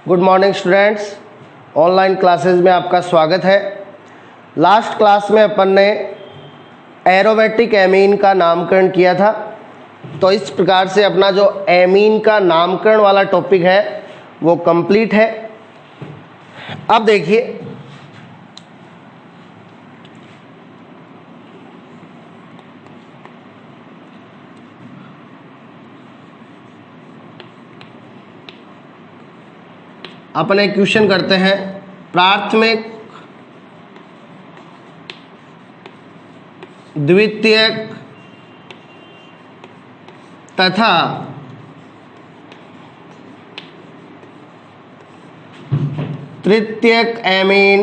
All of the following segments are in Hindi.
Good morning students, online classes में आपका स्वागत है। लास्ट क्लास में अपन ने एरोमेटिक एमीन का नामकरण किया था, तो इस प्रकार से अपना जो एमीन का नामकरण वाला टॉपिक है वो कंप्लीट है। अब देखिए, अपने क्वेश्चन करते हैं। प्राथमिक, द्वितीयक तथा तृतीयक एमीन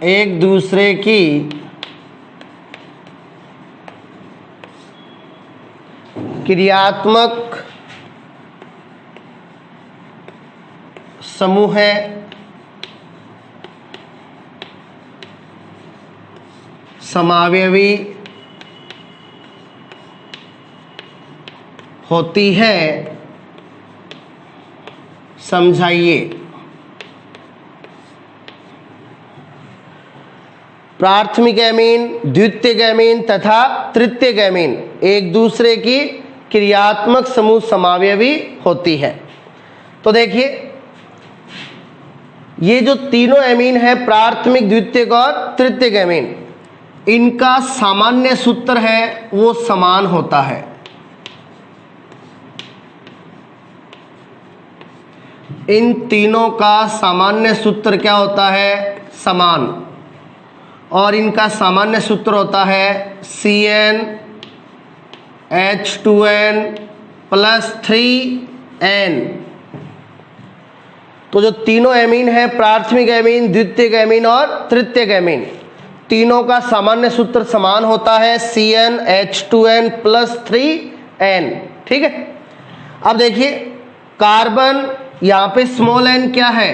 एक दूसरे की क्रियात्मक समूह है, समावयवी होती है, समझाइए। प्राथमिक एमीन, द्वितीयक एमीन तथा तृतीयक एमीन एक दूसरे की क्रियात्मक समूह समावयवी होती है। तो देखिए, ये जो तीनों एमीन है, प्राथमिक, द्वितीयक और तृतीयक एमीन, इनका सामान्य सूत्र है वो समान होता है। इन तीनों का सामान्य सूत्र क्या होता है? समान। और इनका सामान्य सूत्र होता है CnH2n + 3n। तो जो तीनों एमीन है, प्राथमिक एमीन, द्वितीयक एमीन और तृतीयक एमीन, तीनों का सामान्य सूत्र समान होता है CnH2n + 3n। ठीक है। अब देखिए, कार्बन, यहां पे स्मॉल n क्या है?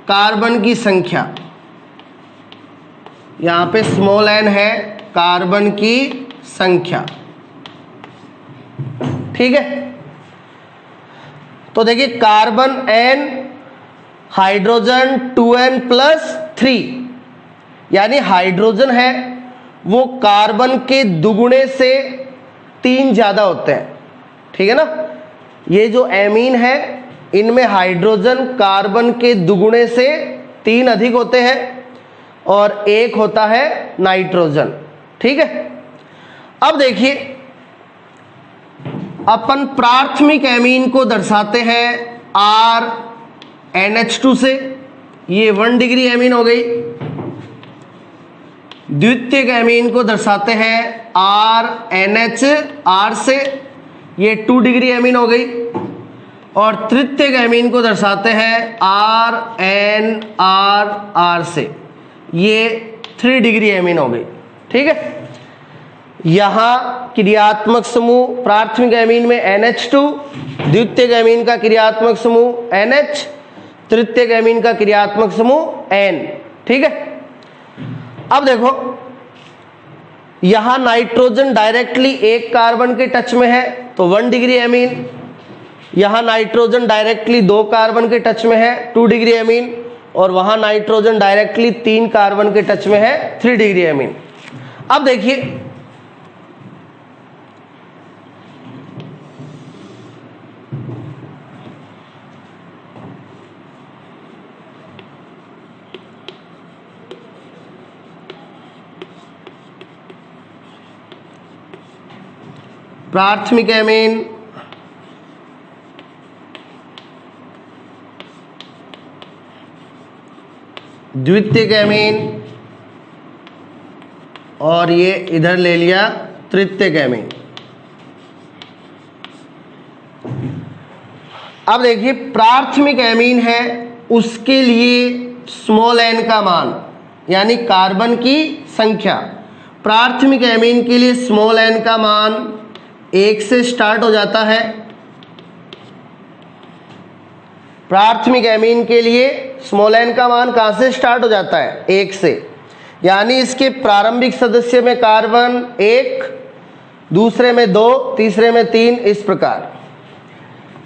कार्बन की संख्या। यहां पे स्मॉल n है कार्बन की संख्या। ठीक है। तो देखिए, कार्बन n, हाइड्रोजन 2n + 3, यानी हाइड्रोजन है वो कार्बन के दुगुने से 3 ज्यादा होते हैं। ठीक है ना। ये जो एमीन है, इनमें हाइड्रोजन कार्बन के दुगुने से 3 अधिक होते हैं और एक होता है नाइट्रोजन। ठीक है। अब देखिए, अपन प्राथमिक एमीन को दर्शाते हैं RNH2 से, ये 1 डिग्री एमीन हो गई। द्वितीयक एमीन को दर्शाते हैं RNHR से, ये 2 डिग्री एमीन हो गई। और तृतीयक एमीन को दर्शाते हैं RNRR से, ये 3 डिग्री एमीन हो गई। ठीक है। यहां क्रियात्मक समूह प्राथमिक एमीन में NH2, द्वितीयक एमीन का क्रियात्मक समूह NH, तृतीयक एमीन का क्रियात्मक समूह N। ठीक है। अब देखो, यहां नाइट्रोजन डायरेक्टली एक कार्बन के टच में है तो 1 डिग्री एमीन। यहां नाइट्रोजन डायरेक्टली 2 कार्बन के टच में है, 2 डिग्री एमीन। और वहां नाइट्रोजन डायरेक्टली 3 कार्बन के टच में है, 3 डिग्री एमीन। अब देखिए, प्राथमिक एमीन, द्वितीयक एमीन और ये इधर ले लिया तृतीयक एमीन। अब देखिए, प्राथमिक एमीन है, उसके लिए स्मॉल n का मान, यानी कार्बन की संख्या, प्राथमिक एमीन के लिए स्मॉल n का मान 1 से स्टार्ट हो जाता है। प्राथमिक एमीन के लिए स्मॉल n का मान कहां से स्टार्ट हो जाता है? 1 से। यानी इसके प्रारंभिक सदस्य में कार्बन 1, दूसरे में 2, तीसरे में 3, इस प्रकार।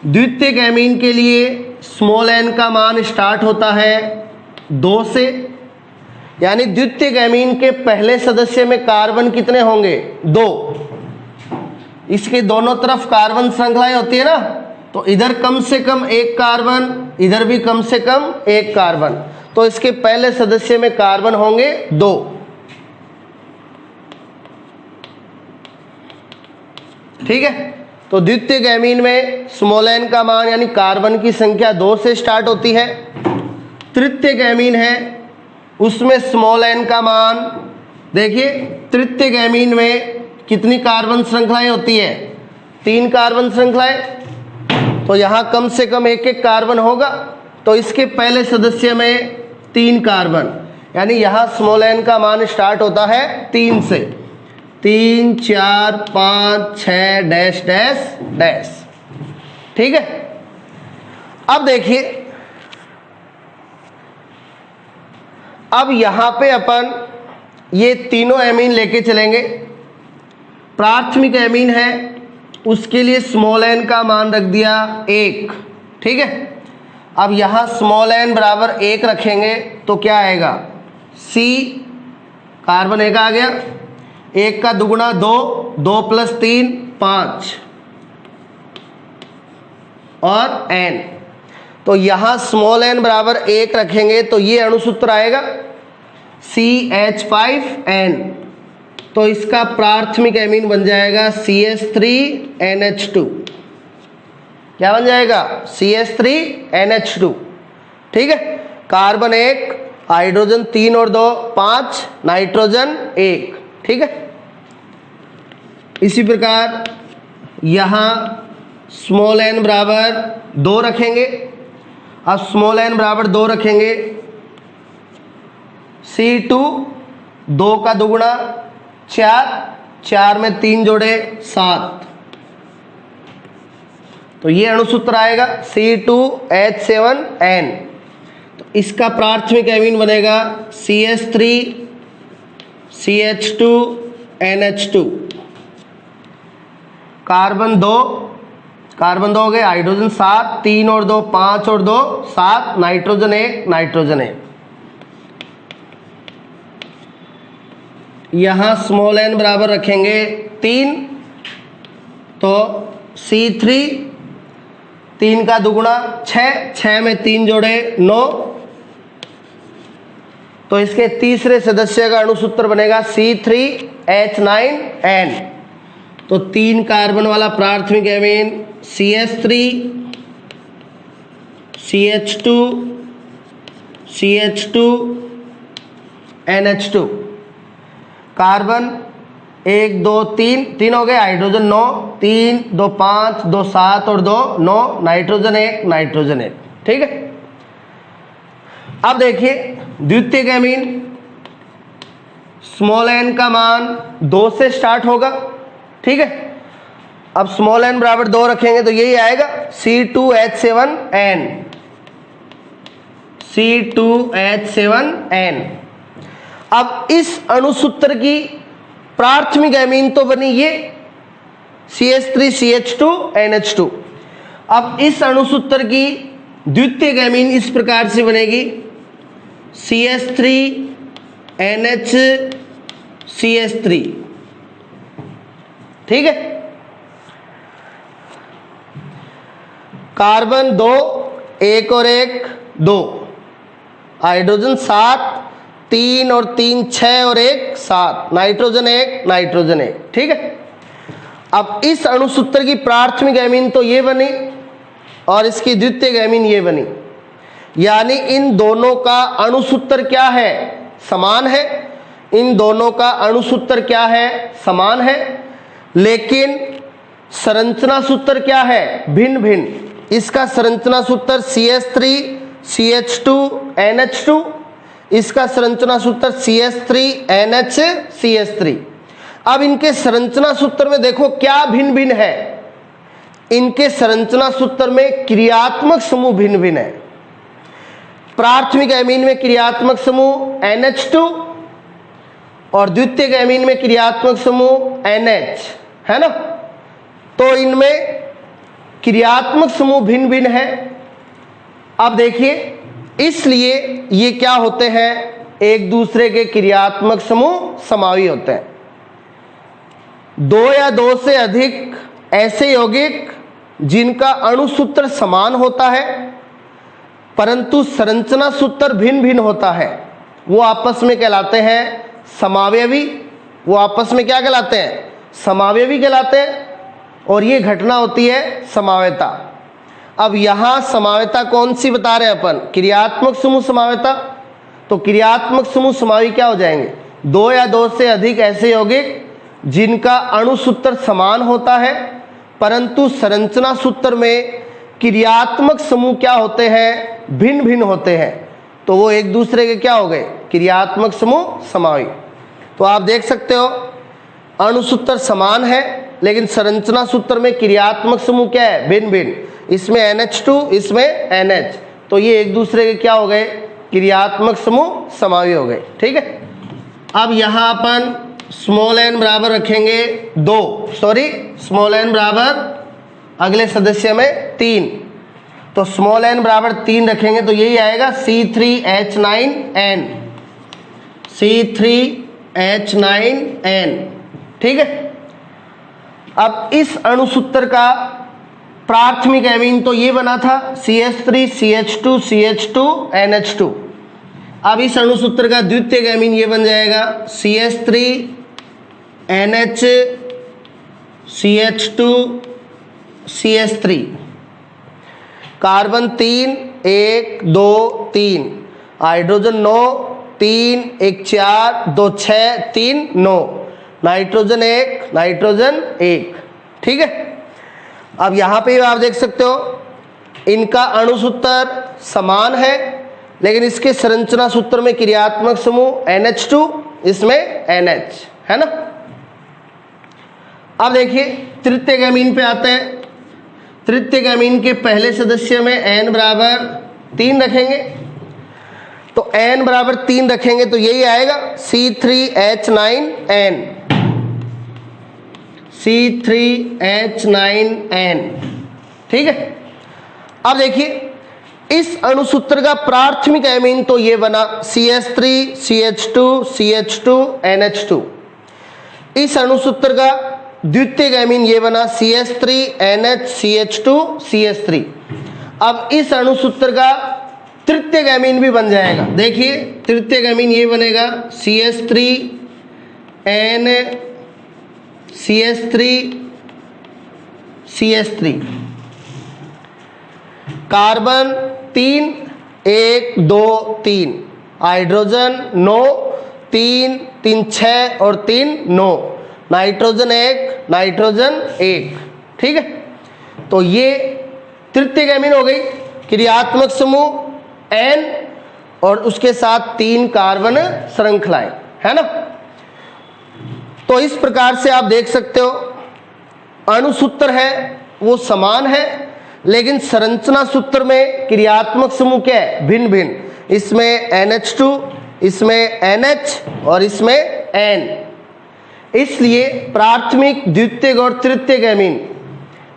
द्वितीयक एमीन के लिए स्मॉल n का मान स्टार्ट होता है 2 से, यानी द्वितीयक एमीन के पहले सदस्य में कार्बन कितने होंगे? 2। इसके दोनों तरफ कार्बन श्रृंखलाएं होती है ना, तो इधर कम से कम 1 कार्बन, इधर भी कम से कम 1 कार्बन, तो इसके पहले सदस्य में कार्बन होंगे 2। ठीक है, तो द्वितीयक एमीन में स्मॉल n का मान यानी कार्बन की संख्या 2 से स्टार्ट होती है। तृतीयक एमीन है, उसमें स्मॉल n का मान, देखिए तृतीयक एमीन में कितनी कार्बन श्रृंखलाएं होती है? 3 कार्बन श्रृंखलाएं, तो यहां कम से कम 1-1 कार्बन होगा, तो इसके पहले सदस्य में 3 कार्बन, यानी यहां स्मॉल n का मान स्टार्ट होता है 3 से। 3, 4, 5, 6 डैश डैश डैश। ठीक है, अब देखिए, अब यहां पे अपन ये तीनों एमीन लेके चलेंगे। प्राथमिक एमीन है, उसके लिए स्मॉल n का मान रख दिया 1। ठीक है, अब यहां स्मॉल n बराबर 1 रखेंगे तो क्या आएगा? C, कार्बन 1 आ गया, 1 का दुगुना 2, 2 + 3 5 और n, तो यहां स्मॉल n बराबर 1 रखेंगे तो ये अणुसूत्र आएगा CH5N, तो इसका प्राथमिक एमीन बन जाएगा CH3NH2। क्या बन जाएगा? CH3NH2। ठीक है, कार्बन 1, हाइड्रोजन 3 और 2 5, नाइट्रोजन 1। ठीक है, इसी प्रकार यहां स्मॉल n बराबर 2 रखेंगे। अब स्मॉल n बराबर 2 रखेंगे, C2, 2 का दुगुना 4, 4 में 3 जोड़े 7, तो ये अणुसूत्र आएगा C2H7N। तो इसका प्राथमिक एमीन बनेगा CH3 CH2NH2। कार्बन 2 हो गए, हाइड्रोजन 7, 3 और 2 5 और 2 7, नाइट्रोजन 1, नाइट्रोजन 1। यहां स्मॉल n बराबर रखेंगे 3, तो C3, 3 का दुगुना 6, 6 में 3 जोड़े 9, तो इसके तीसरे सदस्य का अणुसूत्र बनेगा C3H9N। तो 3 कार्बन वाला प्राथमिक amine CH3 CH2 CH2 NH2। Carbon 1 2 3 हो गए, हाइड्रोजन 9, 3 2 5 2 7 और 2 9, नाइट्रोजन 1, नाइट्रोजन 1। ठीक है, अब देखिए द्वितीयक एमीन, स्मॉल n का मान 2 से स्टार्ट होगा। ठीक है, अब स्मॉल n बराबर 2 रखेंगे तो यही आएगा C2H7N। C2H7N। अब इस अणुसूत्र की प्राथमिक एमीन तो बनी ये CH3 CH2NH2। अब इस अणुसूत्र की द्वितीयक एमीन इस प्रकार से बनेगी CH3NH ठीक है, कार्बन 2, 1 और 1 2, हाइड्रोजन 7, 3 और 3 6 और 1 7, नाइट्रोजन 1, नाइट्रोजन 1। ठीक है, अब इस अणुसूत्र की प्राथमिक एमीन तो ये बनी और इसकी द्वितीयक एमीन ये बनी, यानी इन दोनों का अणुसूत्र क्या है? समान है। इन दोनों का अणुसूत्र क्या है? समान है, लेकिन संरचना सूत्र क्या है? भिन्न भिन्न। इसका संरचना सूत्र CH3 CH2NH2, इसका संरचना सूत्र CH3NH अब इनके संरचना सूत्र में देखो क्या भिन्न भिन्न है। इनके संरचना सूत्र में क्रियात्मक समूह भिन्न भिन्न है। प्राथमिक एमीन में क्रियात्मक समूह NH2, और द्वितीयक एमीन में क्रियात्मक समूह NH है ना, तो इनमें क्रियात्मक समूह भिन्न भिन्न है। अब देखिए, इसलिए ये क्या होते हैं, एक दूसरे के क्रियात्मक समूह समावी होते हैं। दो या दो से अधिक ऐसे यौगिक जिनका अणुसूत्र समान होता है परंतु संरचना सूत्र भिन्न भिन्न होता है, वो आपस में कहलाते हैं समावयवी। वो आपस में क्या कहलाते हैं, समावयवी कहलाते हैं। और ये घटना होती है समावयता। अब यहां समावयता कौन सी बता रहे हैं अपन, क्रियात्मक समूह समावयता। तो क्रियात्मक समूह समावी क्या हो जाएंगे, दो या दो से अधिक ऐसे यौगिक जिनका अणुसूत्र समान होता है परंतु संरचना सूत्र में क्रियात्मक समूह क्या होते हैं, भिन्न भिन्न होते हैं, तो वो एक दूसरे के क्या हो गए, क्रियात्मक समूह समावी। तो आप देख सकते हो अणुसूत्र समान है लेकिन संरचना सूत्र में क्रियात्मक समूह क्या है, भिन्न भिन्न। इसमें NH2, इसमें NH, तो ये एक दूसरे के क्या हो गए, क्रियात्मक समूह समावी हो गए। ठीक है। अब यहां अपन स्मॉल n बराबर रखेंगे 2, स्मॉल n बराबर अगले सदस्य में 3, तो स्मॉल n बराबर 3 रखेंगे तो यही आएगा C3H9N, C3H9N। ठीक है। अब इस अणुसूत्र का प्राथमिक एमीन तो ये बना था CH3CH2CH2NH2। अब इस अणुसूत्र का द्वितीयक एमीन ये बन जाएगा CH3NHCH2CH3। Carbon 3 1 2 3, hydrogen 9 3 1 4 2 6 3 9, nitrogen 1 nitrogen 1। ठीक है। अब यहां पे आप देख सकते हो इनका अणुसूत्र समान है लेकिन इसके संरचना सूत्र में क्रियात्मक समूह NH2, इसमें NH है ना। अब देखिए तृतीयक एमीन पे आते हैं। तृतीयक एमीन के पहले सदस्य में n बराबर 3 रखेंगे, तो n बराबर 3 रखेंगे तो यही आएगा C3H9N, C3H9N। ठीक है। अब देखिए इस अणुसूत्र का प्राथमिक एमीन तो ये बना CH3CH2CH2NH2। इस अणुसूत्र का द्वितीयक एमीन ये बना CH3NHCH2CH3। अब इस अणुसूत्र का तृतीयक एमीन भी बन जाएगा। देखिए तृतीयक एमीन ये बनेगा CH3NCH3CH3। कार्बन 3 1 2 3, हाइड्रोजन 9 3 3 6 और 3 9, नाइट्रोजन 1 नाइट्रोजन 1। ठीक है। तो ये तृतीयक एमीन हो गई, क्रियात्मक समूह N और उसके साथ 3 कार्बन श्रृंखलाएं, है ना। तो इस प्रकार से आप देख सकते हो अणुसूत्र है वो समान है लेकिन संरचना सूत्र में क्रियात्मक समूह क्या है, भिन्न भिन्न। इसमें NH2, इसमें NH और इसमें N। इसलिए प्राथमिक द्वितीयक और तृतीयक एमीन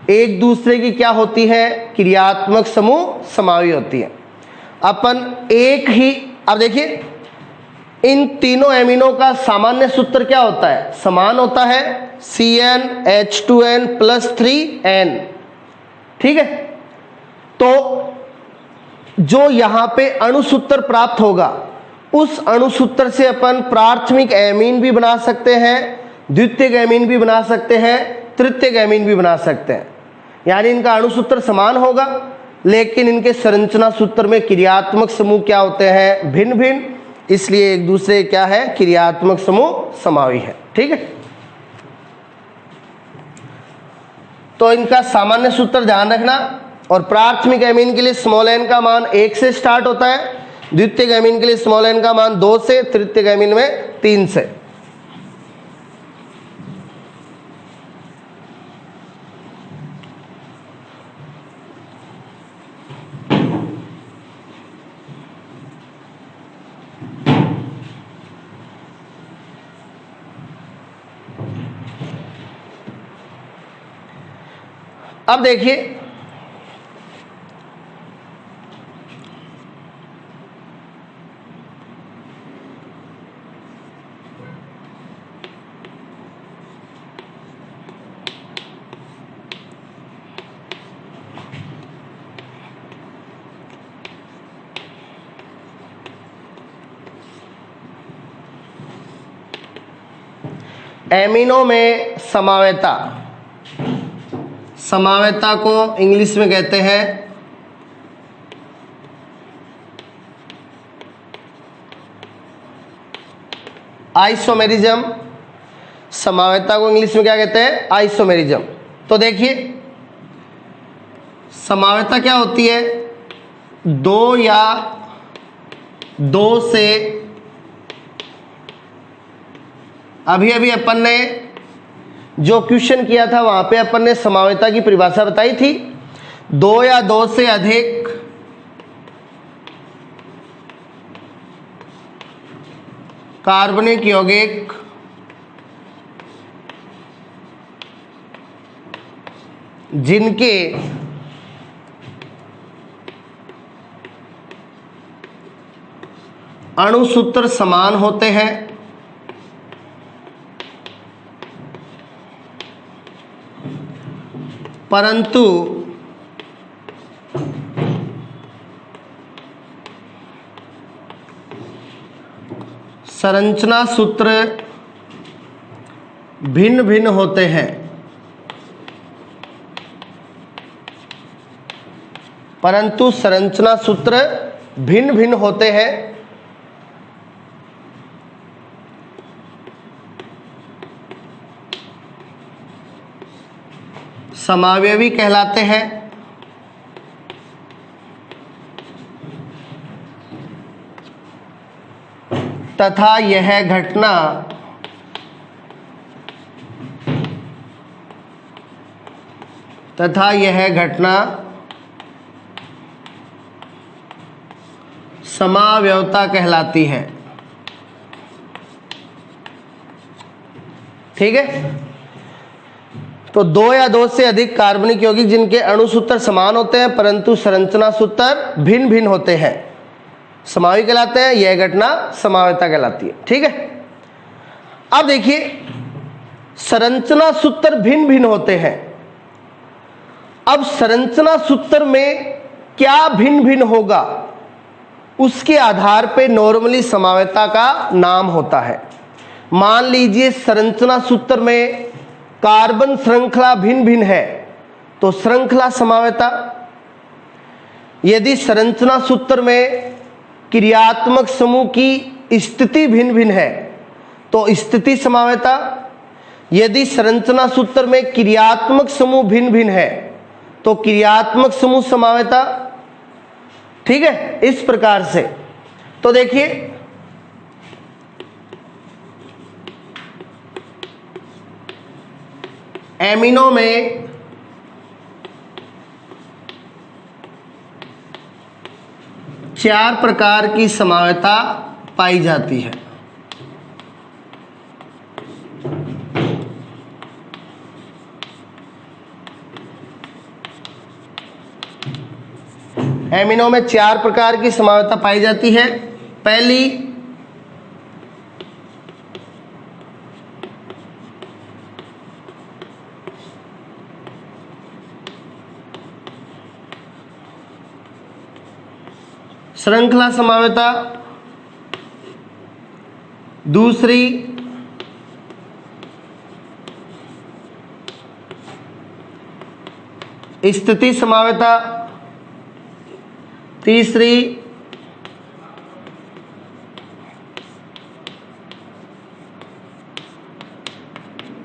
एक दूसरे की क्या होती है, क्रियात्मक समूह समावी होती है। अपन एक ही, अब देखिए इन तीनों एमीनों का सामान्य सूत्र क्या होता है, समान होता है CnH2n+3n। ठीक है। तो जो यहां पे अणुसूत्र प्राप्त होगा उस अणुसूत्र से अपन प्राथमिक एमीन भी बना सकते हैं, द्वितीयक एमीन भी बना सकते हैं, तृतीयक एमीन भी बना सकते हैं। यानी इनका अणुसूत्र समान होगा लेकिन इनके संरचना सूत्र में क्रियात्मक समूह क्या होते हैं, भिन्न भिन्न, इसलिए एक दूसरे क्या है, क्रियात्मक समूह समावी है। ठीक है। तो इनका सामान्य सूत्र ध्यान रखना। और प्राथमिक एमीन के लिए स्मॉल n का मान 1 से स्टार्ट होता है, द्वितीयक एमीन के लिए स्मॉल n का मान 2 से, तृतीयक एमीन में 3 से। अब देखिए एमिनो में समावेता, समावेता को इंग्लिश में कहते हैं आइसोमेरिज्म। समावेता को इंग्लिश में क्या कहते हैं? आइसोमेरिज्म। तो देखिए समावेता क्या होती है? दो या दो से, अभी अभी अपन ने जो क्वेश्चन किया था वहां पे अपन ने समावेता की परिभाषा बताई थी, दो या दो से अधिक कार्बनिक यौगिक जिनके अणुसूत्र समान होते हैं परंतु संरचना सूत्र भिन्न भिन्न होते हैं, परंतु संरचना सूत्र भिन्न भिन्न होते हैं, समावयवी कहलाते हैं, तथा यह घटना समावयवता कहलाती है। ठीक है, तो दो या दो से अधिक कार्बनिक यौगिक जिनके अणुसूत्र समान होते हैं परंतु संरचना सूत्र भिन्न भिन्न होते हैं, समावयवी कहलाते हैं। यह घटना समावयवता कहलाती है। ठीक है, अब देखिए संरचना सूत्र भिन्न भिन्न होते हैं। अब संरचना सूत्र में क्या भिन्न भिन्न होगा उसके आधार पे नॉर्मली समावयवता का नाम होता है। मान लीजिए संरचना सूत्र में कार्बन श्रृंखला भिन्न भिन्न है तो श्रृंखला समावयवता। यदि संरचना सूत्र में क्रियात्मक समूह की स्थिति भिन्न भिन्न है तो स्थिति समावयवता। यदि संरचना सूत्र में क्रियात्मक समूह भिन्न भिन्न है तो क्रियात्मक समूह समावयवता। ठीक है, इस प्रकार से। तो देखिए एमिनो में चार प्रकार की समावयवता पाई जाती है। एमिनो में चार प्रकार की समावयवता पाई जाती है। पहली श्रृंखला समावयवता, दूसरी स्थिति समावयवता, तीसरी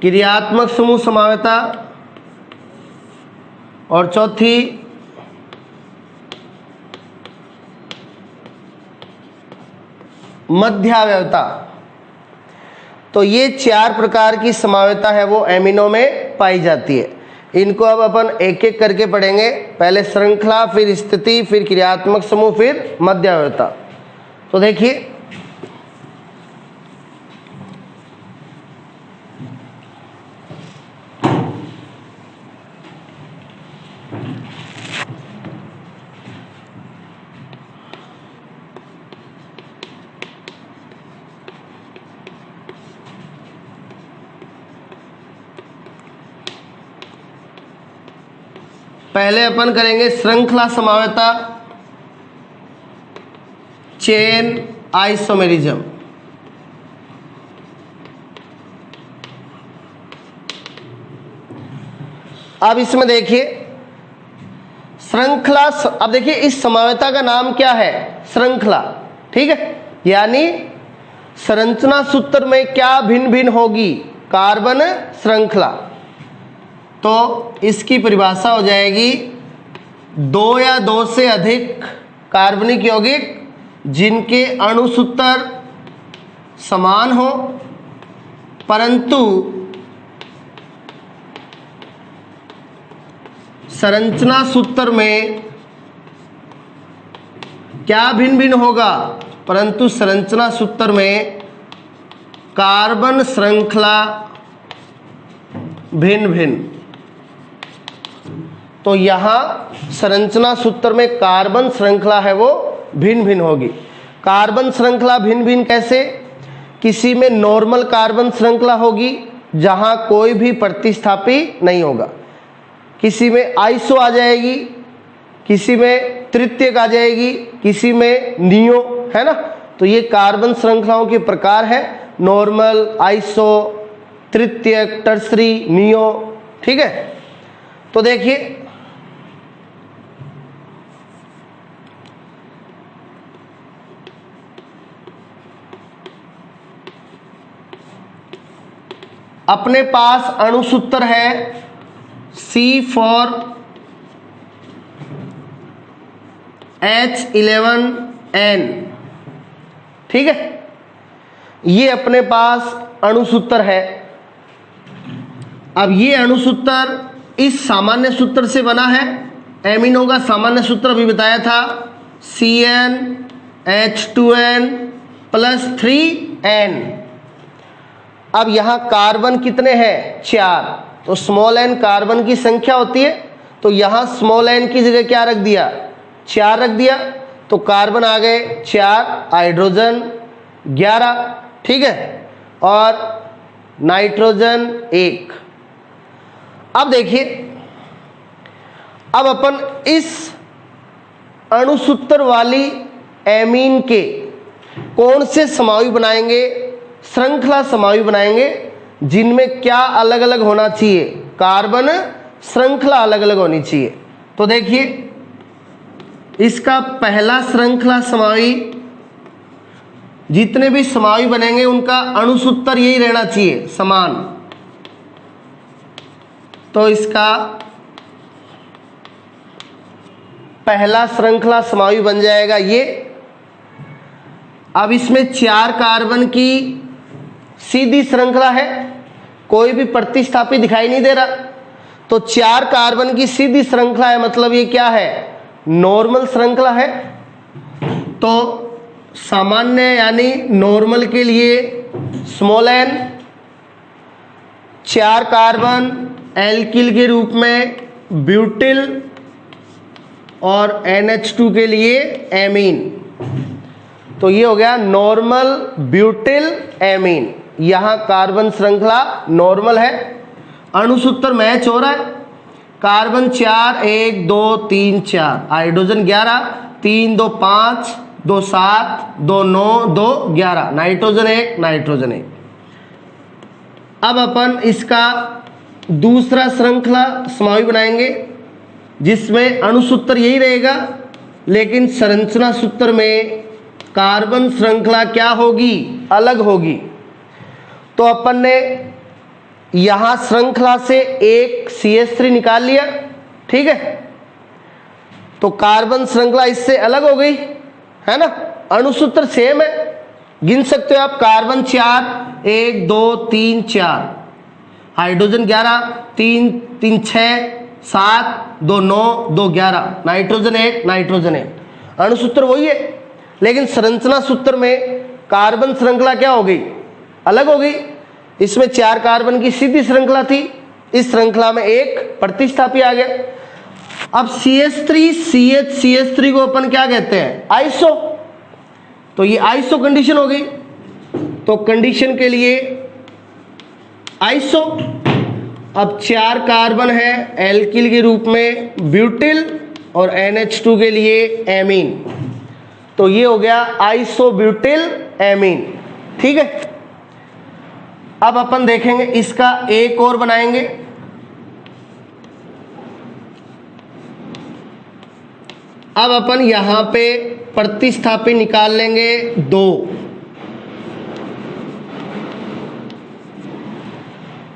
क्रियात्मक समूह समावयवता और चौथी मध्यावयवता। तो ये चार प्रकार की समावयवता है वो एमिनो में पाई जाती है। इनको अब अपन एक एक करके पढ़ेंगे। पहले श्रृंखला, फिर स्थिति, फिर क्रियात्मक समूह, फिर मध्यावयवता। तो देखिए पहले अपन करेंगे श्रृंखला समवेता, चेन आइसोमेरिज्म। अब इसमें देखिए श्रृंखला, अब देखिए इस समवेता का नाम क्या है? श्रृंखला, ठीक है। यानी संरचना सूत्र में क्या भिन्न भिन्न होगी? कार्बन श्रृंखला। तो इसकी परिभाषा हो जाएगी दो या दो से अधिक कार्बनिक यौगिक जिनके अणु सूत्र समान हो परंतु संरचना सूत्र में क्या भिन्न भिन्न होगा? परंतु संरचना सूत्र में कार्बन श्रृंखला भिन्न भिन्न। तो यहां संरचना सूत्र में कार्बन श्रृंखला है वो भिन्न भिन्न होगी। कार्बन श्रृंखला भिन्न भिन्न कैसे? किसी में नॉर्मल कार्बन श्रृंखला होगी जहां कोई भी प्रतिस्थापी नहीं होगा, किसी में आइसो आ जाएगी, किसी में तृतीयक आ जाएगी, किसी में नियो, है ना। तो ये कार्बन श्रृंखलाओं के प्रकार है, नॉर्मल, आइसो, तृतीयक, टर्सरी, नियो, ठीक है। तो देखिए अपने पास अणु सूत्र है C4H11N, ठीक है। ये अपने पास अणु सूत्र है। अब ये अणु सूत्र इस सामान्य सूत्र से बना है। एमिनो का सामान्य सूत्र अभी बताया था, CnH2n + 3n। अब यहां कार्बन कितने हैं? 4। तो स्मॉल n कार्बन की संख्या होती है, तो यहां स्मॉल n की जगह क्या रख दिया? 4 रख दिया। तो कार्बन आ गए 4, हाइड्रोजन 11, ठीक है, और नाइट्रोजन 1। अब देखिए, अब अपन इस अणुसूत्र वाली एमीन के कौन से समवायु बनाएंगे? श्रृंखला समवायु बनाएंगे जिनमें क्या अलग अलग होना चाहिए? कार्बन श्रृंखला अलग अलग होनी चाहिए। तो देखिए इसका पहला श्रृंखला समवायु, जितने भी समवायु बनेंगे उनका अणुसूत्र यही रहना चाहिए, समान। तो इसका पहला श्रृंखला समवायु बन जाएगा ये। अब इसमें 4 कार्बन की सीधी श्रृंखला है, कोई भी प्रतिस्थापी दिखाई नहीं दे रहा। तो 4 कार्बन की सीधी श्रृंखला है, मतलब ये क्या है? नॉर्मल श्रृंखला है। तो सामान्य यानी नॉर्मल के लिए स्मॉल n, 4 कार्बन एल्किल के रूप में ब्यूटिल, और NH2 के लिए एमीन। तो ये हो गया नॉर्मल ब्यूटिल एमीन। यहां कार्बन श्रृंखला नॉर्मल है, अणुसूत्र मैच हो रहा है। Carbon 4, 1 2 3 4, hydrogen 11, 3 2 5 2 7 2 9 2 11, nitrogen 1 nitrogen 1। अब अपन इसका दूसरा श्रृंखला समवायु बनाएंगे जिसमें अणुसूत्र यही रहेगा, लेकिन संरचना सूत्र में कार्बन श्रृंखला क्या होगी? अलग होगी। तो अपन ने यहां श्रृंखला से एक CH3 निकाल लिया, ठीक है। तो कार्बन श्रृंखला इससे अलग हो गई, है ना। अणुसूत्र सेम है, गिन सकते हो आप। Carbon 4, 1 2 3 4, hydrogen 11, 3 3 6 7 2 9 2 11, nitrogen 1 nitrogen 1। अणुसूत्र वही है, लेकिन संरचना सूत्र में कार्बन श्रृंखला क्या हो गई? अलग हो गई। इसमें 4 कार्बन की सीधी श्रृंखला थी, इस श्रृंखला में एक प्रतिस्थापी आ गया। अब CH3 CH3 को अपन क्या कहते हैं? आइसो। तो ये आइसो कंडीशन हो गई। तो कंडीशन के लिए आइसो, अब 4 कार्बन है एल्किल के रूप में ब्यूटिल और NH2 के लिए एमीन, तो ये हो गया आइसोब्यूटिल एमीन। ठीक है, अब अपन देखेंगे इसका एक और बनाएंगे। अब अपन यहां पे प्रतिस्थापी निकाल लेंगे 2,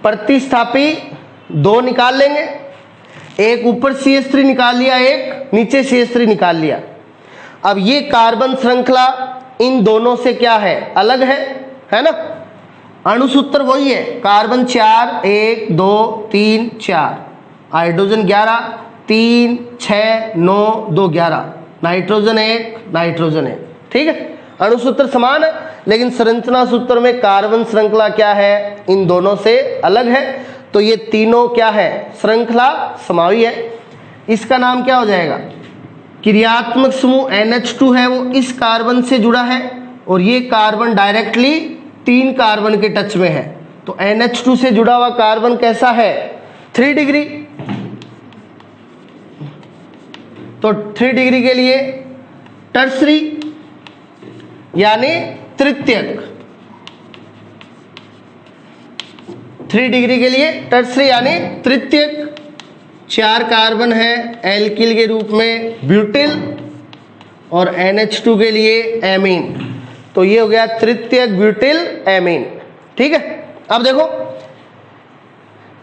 प्रतिस्थापी 2 निकाल लेंगे, एक ऊपर CH3 निकाल लिया, एक नीचे CH3 निकाल लिया। अब ये कार्बन श्रृंखला इन दोनों से क्या है, अलग है ना। अणुसूत्र वही है, कार्बन 4 1 2 3 4, हाइड्रोजन 11 3 6 9 2 11, नाइट्रोजन 1 नाइट्रोजन 1। ठीक है, अणुसूत्र समान है लेकिन संरचना सूत्र में कार्बन श्रृंखला क्या है, इन दोनों से अलग है। तो ये तीनों क्या है, श्रृंखला समावी है। इसका नाम क्या हो जाएगा, क्रियात्मक समूह NH2 है वो इस कार्बन से जुड़ा है और ये कार्बन डायरेक्टली 3 कार्बन के टच में है। तो NH2 से जुड़ा हुआ कार्बन कैसा है, 3 डिग्री। तो 3 डिग्री के लिए टर्सरी यानी तृतीयक, 3 डिग्री के लिए टर्सरी यानी तृतीयक। 4 कार्बन है एल्किल के रूप में ब्यूटिल और NH2 के लिए एमीन, तो ये हो गया तृतीयक ब्यूटिल एमीन। ठीक है, अब देखो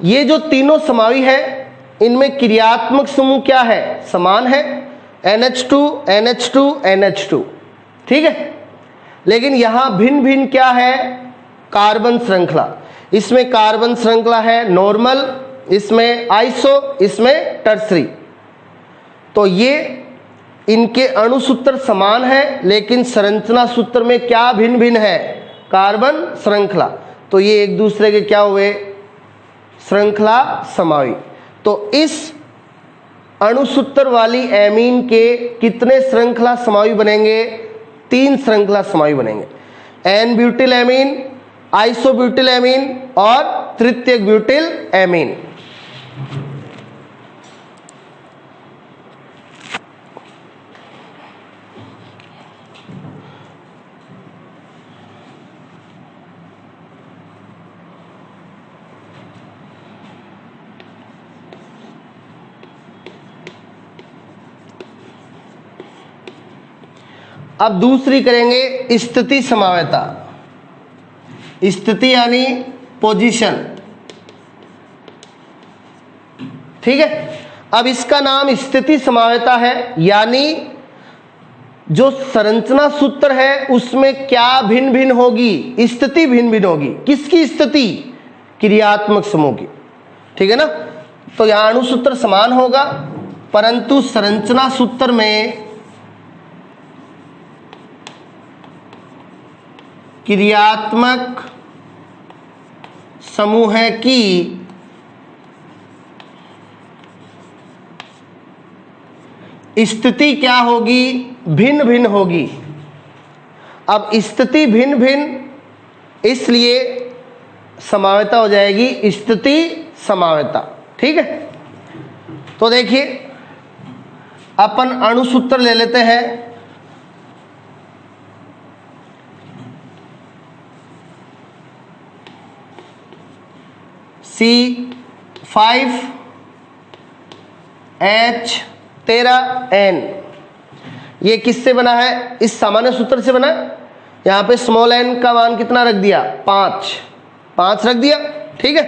ये जो तीनों समावी है इनमें क्रियात्मक समूह क्या है, समान है, NH2 NH2 NH2। ठीक है, लेकिन यहां भिन्न भिन्न क्या है, कार्बन श्रृंखला। इसमें कार्बन श्रृंखला है नॉर्मल, इसमें आइसो, इसमें टर्सरी। तो ये इनके अणुसूत्र समान है लेकिन संरचना सूत्र में क्या भिन्न भिन्न है, कार्बन श्रृंखला। तो ये एक दूसरे के क्या हुए, श्रृंखला समावी। तो इस अणुसूत्र वाली एमीन के कितने श्रृंखला समावी बनेंगे, 3 श्रृंखला समावी बनेंगे, N butyl amine, isobutyl amine और तृतीयक ब्यूटिल एमीन। अब दूसरी करेंगे स्थिति समावयता। स्थिति यानी पोजीशन। ठीक है, अब इसका नाम स्थिति समावयता है, यानी जो संरचना सूत्र है उसमें क्या भिन्न भिन्न होगी, स्थिति भिन्न भिन्न होगी। किसकी स्थिति, क्रियात्मक समूह की। ठीक है ना, तो यहां अणुसूत्र समान होगा परंतु संरचना सूत्र में क्रियात्मक समूह की स्थिति क्या होगी, भिन्न भिन्न होगी। अब स्थिति भिन्न भिन्न इसलिए समावयता हो जाएगी स्थिति समावयता। ठीक है, तो देखिए अपन अणुसूत्र ले लेते हैं। C5H13N, ये किससे बना है, इस सामान्य सूत्र से बना है। यहाँ पे स्मॉल n का मान कितना रख दिया, 5 रख दिया। ठीक है,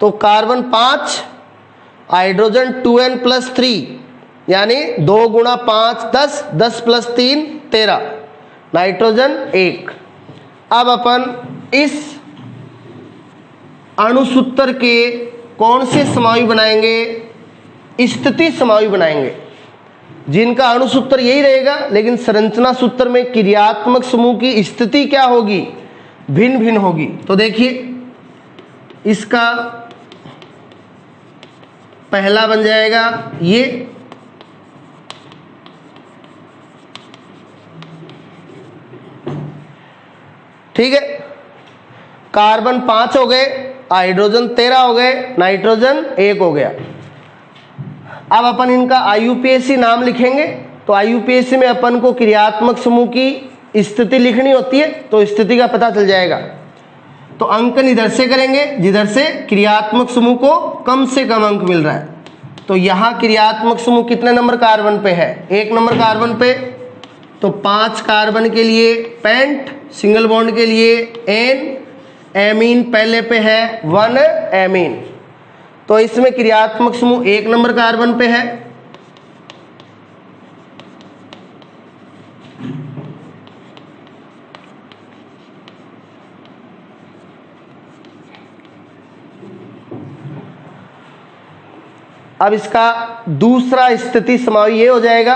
तो कार्बन 5, हाइड्रोजन 2n+3 यानी 2 × 5 10, 10 + 3 13, नाइट्रोजन 1। अब अपन इस अणुसूत्र के कौन से समावी बनाएंगे, स्थिति समावी बनाएंगे, जिनका अणुसूत्र यही रहेगा लेकिन संरचना सूत्र में क्रियात्मक समूह की स्थिति क्या होगी, भिन्न भिन्न होगी। तो देखिए इसका पहला बन जाएगा ये, ठीक है, कार्बन 5 हो गए, हाइड्रोजन 13 हो गए, नाइट्रोजन 1 हो गया। अब अपन इनका IUPAC नाम लिखेंगे। तो IUPAC में अपन को क्रियात्मक समूह की स्थिति लिखनी होती है, तो स्थिति का पता चल जाएगा। तो अंकन इधर से करेंगे जिधर से क्रियात्मक समूह को कम से कम अंक मिल रहा है। तो यहाँ क्रियात्मक समूह कितने नंबर कार्बन पे है? 1 नंबर कार्बन पे। तो 5 कार्बन के लिए पेंट, सिंगल बॉन्ड के लिए एन, एमीन पहले पे है 1 एमीन। तो इसमें क्रियात्मक समूह 1 नंबर कार्बन पे है। अब इसका दूसरा स्थिति समावि ये हो जाएगा,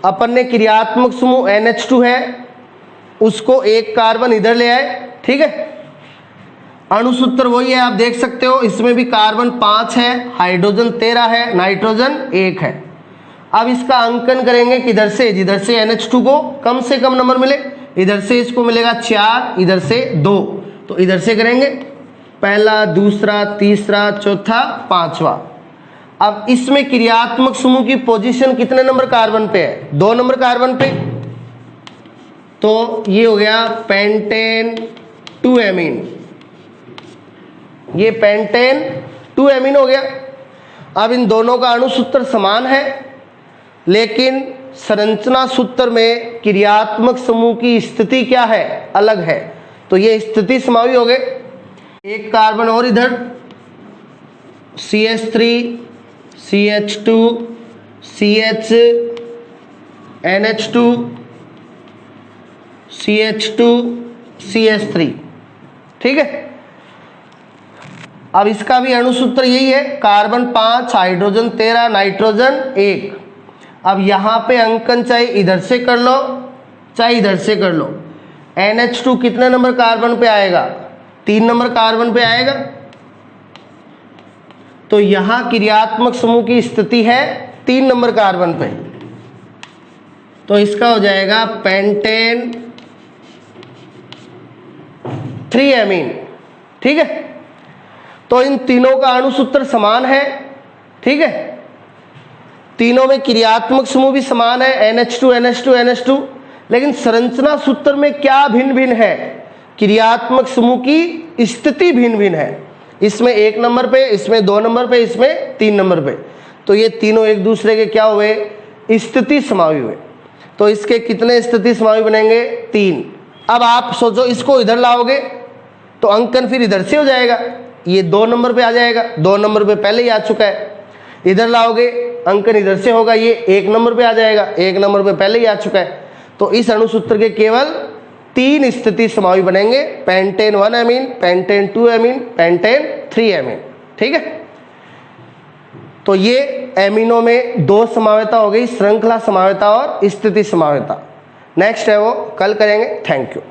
अपन ने क्रियात्मक समूह NH2 है, उसको 1 कार्बन इधर ले आए, ठीक है। अणुसूत्र वही है, आप देख सकते हो, इसमें भी कार्बन 5 है, हाइड्रोजन 13 है, नाइट्रोजन 1 है। अब इसका अंकन करेंगे किधर से? जिधर से NH2 को कम से कम नंबर मिले। इधर से इसको मिलेगा 4, इधर से 2, तो इधर से करेंगे पहला, दूसरा, तीसरा, चौथा, 5वां। अब इसमें क्रियात्मक समूह की पोजीशन कितने नंबर कार्बन पे है? 2 नंबर कार्बन पे। तो ये हो गया पेंटेन 2 एमीन, ये पेंटेन 2 एमीन हो गया। अब इन दोनों का अणुसूत्र समान है, लेकिन संरचना सूत्र में क्रियात्मक समूह की स्थिति क्या है? अलग है। तो ये स्थिति समावि हो गए। 1 कार्बन और इधर, CH3, CH2, CH, NH2, CH2, CH3, ठीक है। अब इसका भी अणुसूत्र यही है, कार्बन 5, हाइड्रोजन 13, नाइट्रोजन 1। अब यहाँ पे अंकन चाहे इधर से कर लो चाहे इधर से कर लो। NH2 कितने नंबर कार्बन पे आएगा? 3 नंबर कार्बन पे आएगा। तो यहाँ क्रियात्मक समूह की स्थिति है 3 नंबर कार्बन पे। तो इसका हो जाएगा पेंटेन 3 एमीन, ठीक है। तो इन तीनों का अणुसूत्र समान है, ठीक है। तीनों में क्रियात्मक समूह भी समान है, NH2, NH2, NH2, लेकिन संरचना सूत्र में क्या भिन्न भिन्न है? क्रियात्मक समूह की स्थिति भिन्न भिन्न है। इसमें 1 नंबर पे, इसमें 2 नंबर पे, इसमें 3 नंबर पे। तो ये तीनों एक दूसरे के क्या हुए? स्थिति समावि हुए। तो इसके कितने स्थिति समावि बनेंगे? 3। अब आप सोचो, इसको इधर लाओगे तो अंकन फिर इधर से हो जाएगा, ये 2 नंबर पे आ जाएगा, 2 नंबर पे पहले ही आ चुका है। इधर लाओगे अंकन इधर से होगा, ये 1 नंबर पे आ जाएगा, 1 नंबर पे पहले ही आ चुका है। तो इस अणुसूत्र के केवल 3 स्थिति समावि बनेंगे, pentane 1 amine, pentane 2 amine, pentane 3 amine, ठीक है। तो ये एमीनों में 2 समावेता हो गई, श्रृंखला समावेता और स्थिति समावेता। नेक्स्ट है वो कल करेंगे। Thank you.